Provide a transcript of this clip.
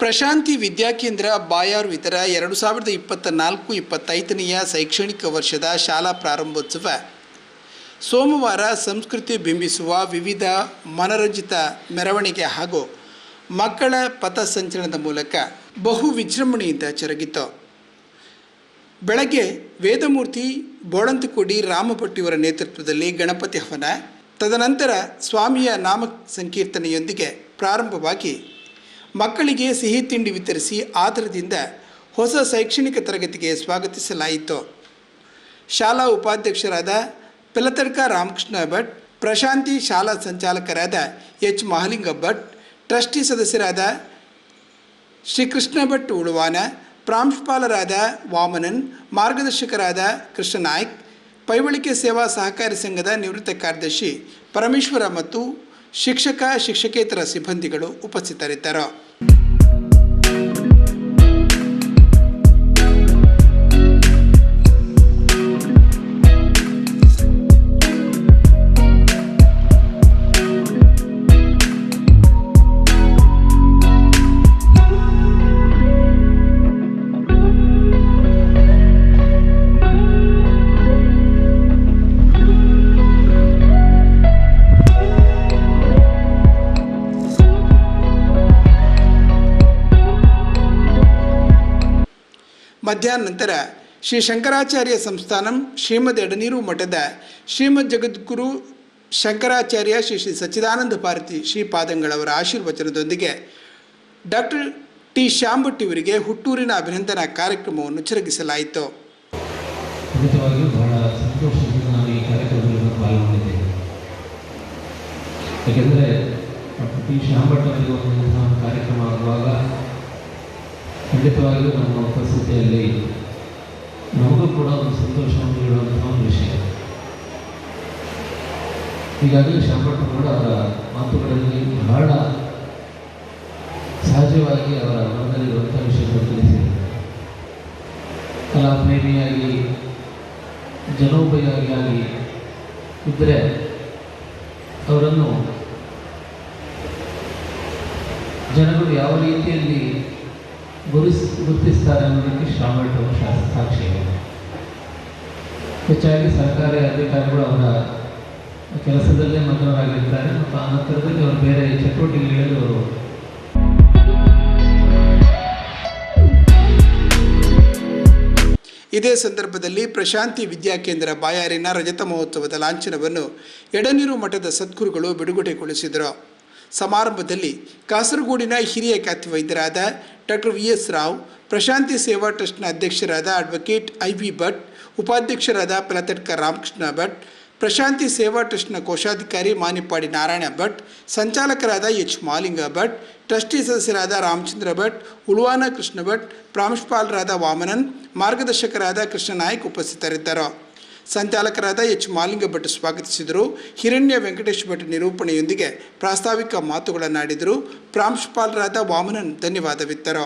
ಪ್ರಶಾಂತಿ ವಿದ್ಯಾಕೇಂದ್ರ ಬಾಯಾರು ಇತರ 2024-25ನೇ ಶೈಕ್ಷಣಿಕ ವರ್ಷದ ಶಾಲಾ ಪ್ರಾರಂಭೋತ್ಸವ ಸೋಮವಾರ ಸಂಸ್ಕೃತಿ ಬಿಂಬಿಸುವ ವಿವಿಧ ಮನರಂಜಿತ ಮೆರವಣಿಗೆ ಹಾಗೂ ಮಕ್ಕಳ ಪಥಸಂಚಲನದ ಮೂಲಕ ಬಹು ವಿಜೃಂಭಣೆಯಿಂದ ಜರುಗಿತು. ಬೆಳಗ್ಗೆ ವೇದಮೂರ್ತಿ ಬೋಳಂತಕೋಡಿ ರಾಮಭಟ್ಟಿಯವರ ನೇತೃತ್ವದಲ್ಲಿ ಗಣಪತಿ ಹವನ, ತದನಂತರ ಸ್ವಾಮಿಯ ನಾಮ ಸಂಕೀರ್ತನೆಯೊಂದಿಗೆ ಪ್ರಾರಂಭವಾಗಿ ಮಕ್ಕಳಿಗೆ ಸಿಹಿ ತಿಂಡಿ ವಿತರಿಸಿ ಆದರದಿಂದ ಹೊಸ ಶೈಕ್ಷಣಿಕ ತರಗತಿಗೆ ಸ್ವಾಗತಿಸಲಾಯಿತು. ಶಾಲಾ ಉಪಾಧ್ಯಕ್ಷರಾದ ಪೆಲತಡ್ಕ ರಾಮಕೃಷ್ಣ ಭಟ್, ಪ್ರಶಾಂತಿ ಶಾಲಾ ಸಂಚಾಲಕರಾದ ಎಚ್ ಮಹಾಲಿಂಗ ಭಟ್, ಟ್ರಸ್ಟಿ ಸದಸ್ಯರಾದ ಶ್ರೀಕೃಷ್ಣ ಭಟ್ ಉಳುವಾನ, ಪ್ರಾಂಶುಪಾಲರಾದ ವಾಮನನ್, ಮಾರ್ಗದರ್ಶಕರಾದ ಕೃಷ್ಣನಾಯ್ಕ್, ಪೈವಳಿಕೆ ಸೇವಾ ಸಹಕಾರಿ ಸಂಘದ ನಿವೃತ್ತ ಕಾರ್ಯದರ್ಶಿ ಪರಮೇಶ್ವರ ಮತ್ತು ಶಿಕ್ಷಕೇತರ ಸಿಬ್ಬಂದಿಗಳು ಉಪಸ್ಥಿತರಿದ್ದರು. ಮಧ್ಯಾಹ್ನ ನಂತರ ಶ್ರೀ ಶಂಕರಾಚಾರ್ಯ ಸಂಸ್ಥಾನಂ ಶ್ರೀಮದ್ ಎಡನೀರು ಮಠದ ಶ್ರೀಮದ್ ಜಗದ್ಗುರು ಶಂಕರಾಚಾರ್ಯ ಶ್ರೀ ಶ್ರೀ ಸಚ್ಚಿದಾನಂದ ಭಾರತಿ ಶ್ರೀಪಾದಂಗಳವರ ಆಶೀರ್ವಚನದೊಂದಿಗೆ ಡಾಕ್ಟರ್ ಟಿ ಶ್ಯಾಂಭಟ್ ಇವರಿಗೆ ಹುಟ್ಟೂರಿನ ಅಭಿನಂದನಾ ಕಾರ್ಯಕ್ರಮವನ್ನು ಜರುಗಿಸಲಾಯಿತು. ಬಹಳ ಸಂತೋಷದಿಂದ ನಾನು ಈ ಕಾರ್ಯಕ್ರಮದಲ್ಲಿ ಪಾಲ್ಗೊಂಡಿದ್ದೇನೆ. ಏಕೆಂದರೆ ಡಾಕ್ಟರ್ ಟಿ ಶ್ಯಾಂಭಟ್ ಅವರಿಗೆ ಒಂದು ಕಾರ್ಯಕ್ರಮ ಆಗುವಾಗ ಖಂಡಿತವಾಗಿಯೂ ನಮ್ಮ ಉಪಸ್ಥಿತಿಯಲ್ಲಿ ನಮಗೂ ಕೂಡ ಒಂದು ಸಂತೋಷವನ್ನು ನೀಡುವಂತಹ ಒಂದು ವಿಷಯ. ಈಗಾಗಲೇ ಶ್ಯಾಂಭಟ್ ಕೂಡ ಅವರ ಮಾತುಗಳಲ್ಲಿ ಬಹಳ ಸಹಜವಾಗಿ ಅವರ ಮನದಲ್ಲಿರುವಂಥ ವಿಷಯಗಳನ್ನು ತಿಳಿಸಿದ್ದಾರೆ. ಕಲಾಪ್ರೇಮಿಯಾಗಿ ಜನೋಪಯೋಗಿಯಾಗಿ ಇದ್ದರೆ ಅವರನ್ನು ಜನಗಳು ಯಾವ ರೀತಿಯಲ್ಲಿ ಗುರುತಿಸ್ತಾರೆ ಅನ್ನೋದಕ್ಕೆ ಶ್ಯಾಂಭಟ್ ಅವರು ಸಾಕ್ಷಿಯಾಗಿದೆ. ಹೆಚ್ಚಾಗಿ ಸರ್ಕಾರಿ ಅಧಿಕಾರಿಗಳು ಅವರ ಕೆಲಸದಲ್ಲೇ ಮಗ್ನರಾಗಿರ್ತಾರೆ ಮತ್ತು ಆ ನಂತರದಲ್ಲಿ ಅವರು ಬೇರೆ ಚಟುವಟಿಕೆಗಳಲ್ಲಿ ಅವರು. ಇದೇ ಸಂದರ್ಭದಲ್ಲಿ ಪ್ರಶಾಂತಿ ವಿದ್ಯಾಕೇಂದ್ರ ಬಾಯಾರಿನ ರಜತ ಮಹೋತ್ಸವದ ಲಾಂಛನವನ್ನು ಎಡನೀರು ಮಠದ ಸದ್ಗುರುಗಳು ಬಿಡುಗಡೆಗೊಳಿಸಿದರು. ಸಮಾರಂಭದಲ್ಲಿ ಕಾಸರಗೋಡಿನ ಹಿರಿಯ ಖ್ಯಾತಿ ವೈದ್ಯರಾದ ಡಾಕ್ಟರ್ ವಿ.ಎಸ್. ರಾವ್, ಪ್ರಶಾಂತಿ ಸೇವಾ ಟ್ರಸ್ಟ್ನ ಅಧ್ಯಕ್ಷರಾದ ಅಡ್ವೊಕೇಟ್ ಐ.ವಿ. ಭಟ್, ಉಪಾಧ್ಯಕ್ಷರಾದ ಪೆಲತಡ್ಕ ರಾಮಕೃಷ್ಣ ಭಟ್, ಪ್ರಶಾಂತಿ ಸೇವಾ ಟ್ರಸ್ಟ್ನ ಕೋಶಾಧಿಕಾರಿ ಮಾನಿಪ್ಪಾಡಿ ನಾರಾಯಣ ಭಟ್, ಸಂಚಾಲಕರಾದ ಎಚ್ ಮಹಾಲಿಂಗ ಭಟ್, ಟ್ರಸ್ಟಿ ಸದಸ್ಯರಾದ ರಾಮಚಂದ್ರ ಭಟ್, ಉಳುವಾನ ಕೃಷ್ಣ ಭಟ್, ಪ್ರಾಂಶುಪಾಲರಾದ ವಾಮನನ್, ಮಾರ್ಗದರ್ಶಕರಾದ ಕೃಷ್ಣನಾಯ್ಕ್ ಉಪಸ್ಥಿತರಿದ್ದರು. ಸಂಚಾಲಕರಾದ ಎಚ್ ಮಹಾಲಿಂಗ ಭಟ್ ಸ್ವಾಗತಿಸಿದರು. ಹಿರಣ್ಯ ವೆಂಕಟೇಶ್ ಭಟ್ ನಿರೂಪಣೆಯೊಂದಿಗೆ ಪ್ರಾಸ್ತಾವಿಕ ಮಾತುಗಳನ್ನಾಡಿದರು. ಪ್ರಾಂಶುಪಾಲರಾದ ವಾಮನನ್ ಧನ್ಯವಾದವಿತ್ತರು.